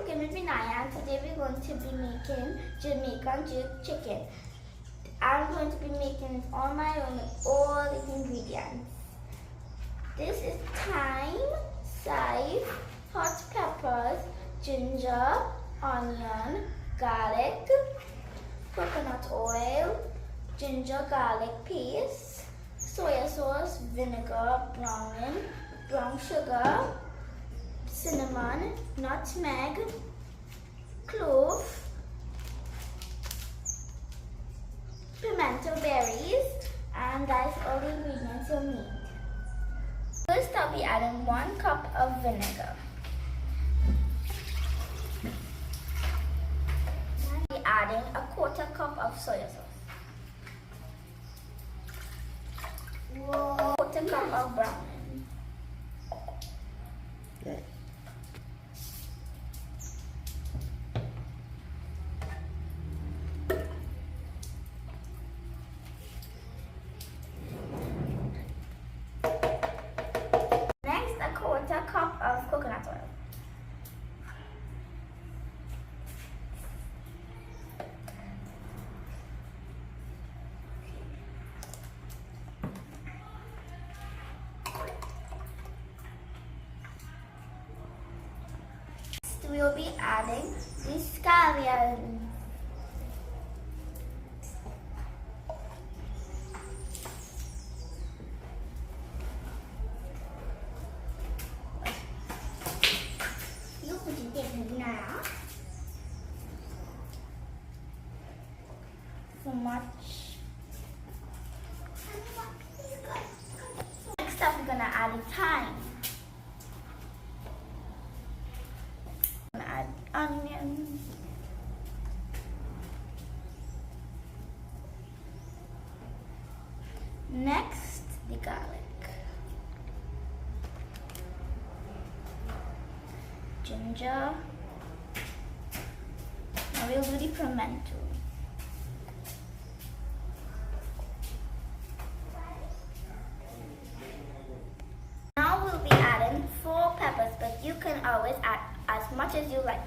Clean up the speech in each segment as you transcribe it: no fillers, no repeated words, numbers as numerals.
cooking with Vinaya, and today we're going to be making Jamaican jerk chicken. I'm going to be making it on my own with all the ingredients. This is thyme, chive, hot peppers, ginger, onion, garlic, coconut oil, ginger garlic paste, soya sauce, vinegar, brown sugar, cinnamon, nutmeg, clove, pimento berries, and that's all the ingredients you'll need. First, I'll be adding 1 cup of vinegar. I'll be adding a 1/4 cup of soya sauce. 1/4 cup of browning. Good. Next, a 1/4 cup of coconut oil. Next, we'll be adding the scallions. So much. Next up, we're gonna add the thyme. We're gonna add onions. Next, the garlic, ginger. Now we'll do the pimento. Now we'll be adding 4 peppers, but you can always add as much as you like.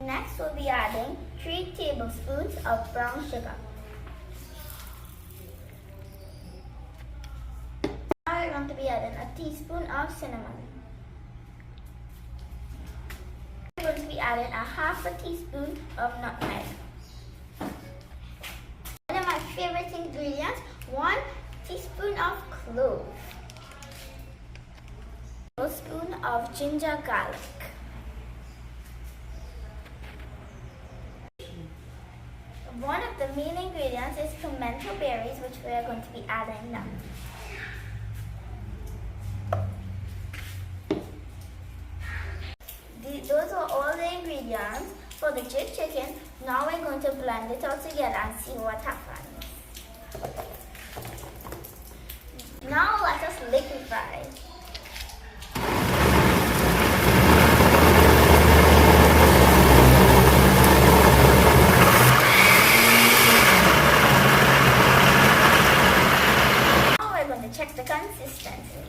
Next, we'll be adding 3 tablespoons of brown sugar. Now we're going to be adding a teaspoon of cinnamon. We're going to be adding a 1/2 teaspoon of nutmeg. One of my favorite ingredients, 1 teaspoon of clove. 1 tablespoon of ginger garlic. One of the main ingredients is pimento berries, which we are going to be adding now. Those are all the ingredients for the jerk chicken. Now we're going to blend it all together and see what happens. Now let us liquefy. Check the consistency.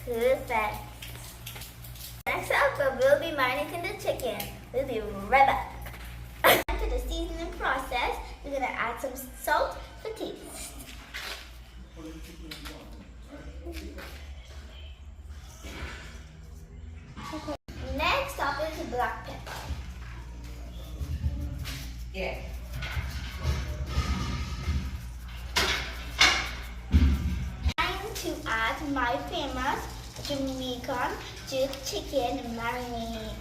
Perfect. Next up, we'll be marinating the chicken. We'll be right back. To the seasoning process, we're going to add some salt for taste. Next up is black pepper. Yeah. Time to add my famous Jamaican jerk chicken marinade.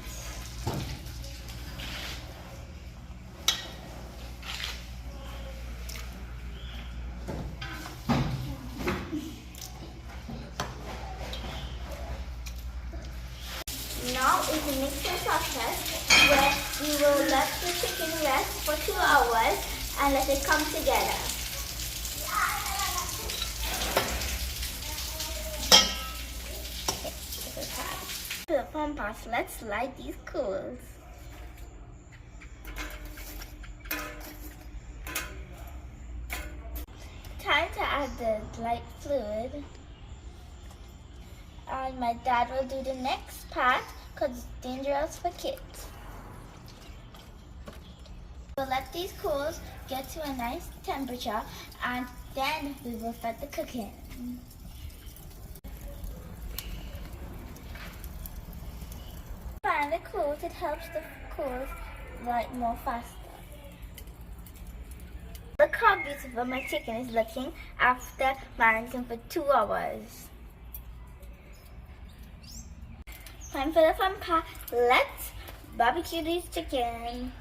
Now is the mixing process where We will let the chicken rest for 2 hours and let it come together. To the fun part, let's light these coals. Time to add the light fluid. And my dad will do the next part because it's dangerous for kids. We'll let these coals get to a nice temperature and then we will start the cooking. Find the coals, it helps the coals light more faster. Look how beautiful my chicken is looking after marinating for 2 hours. Time for the fun part. Let's barbecue this chicken.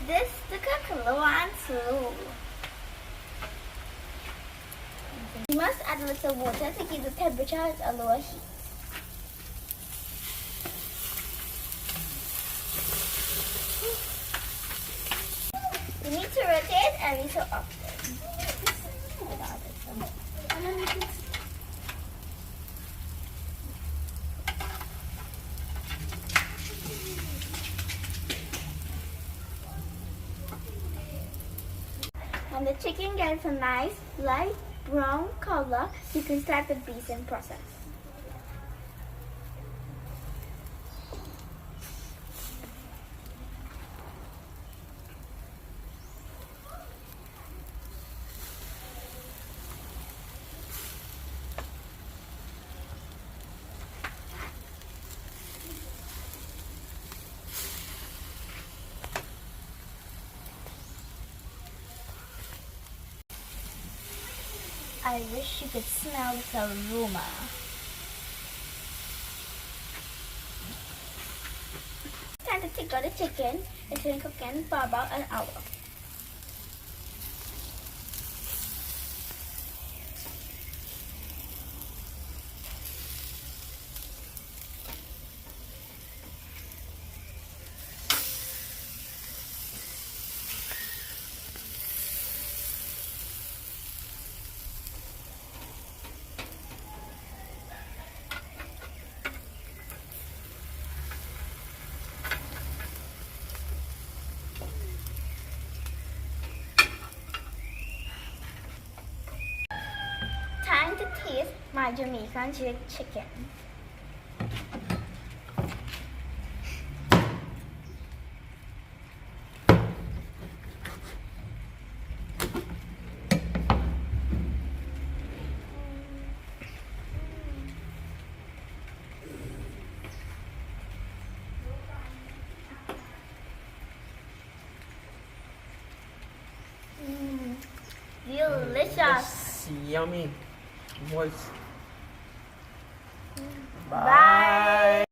This to cook low and slow. You must add a little water to keep the temperature at a lower heat. You need to rotate every so often. When the chicken gets a nice light brown color, you can start the basting process. I wish you could smell the aroma. It's time to take out the chicken. It's been cooking for about an hour. Time to taste my Jamaican jerk chicken. Delicious. Yummy. Moist. Bye.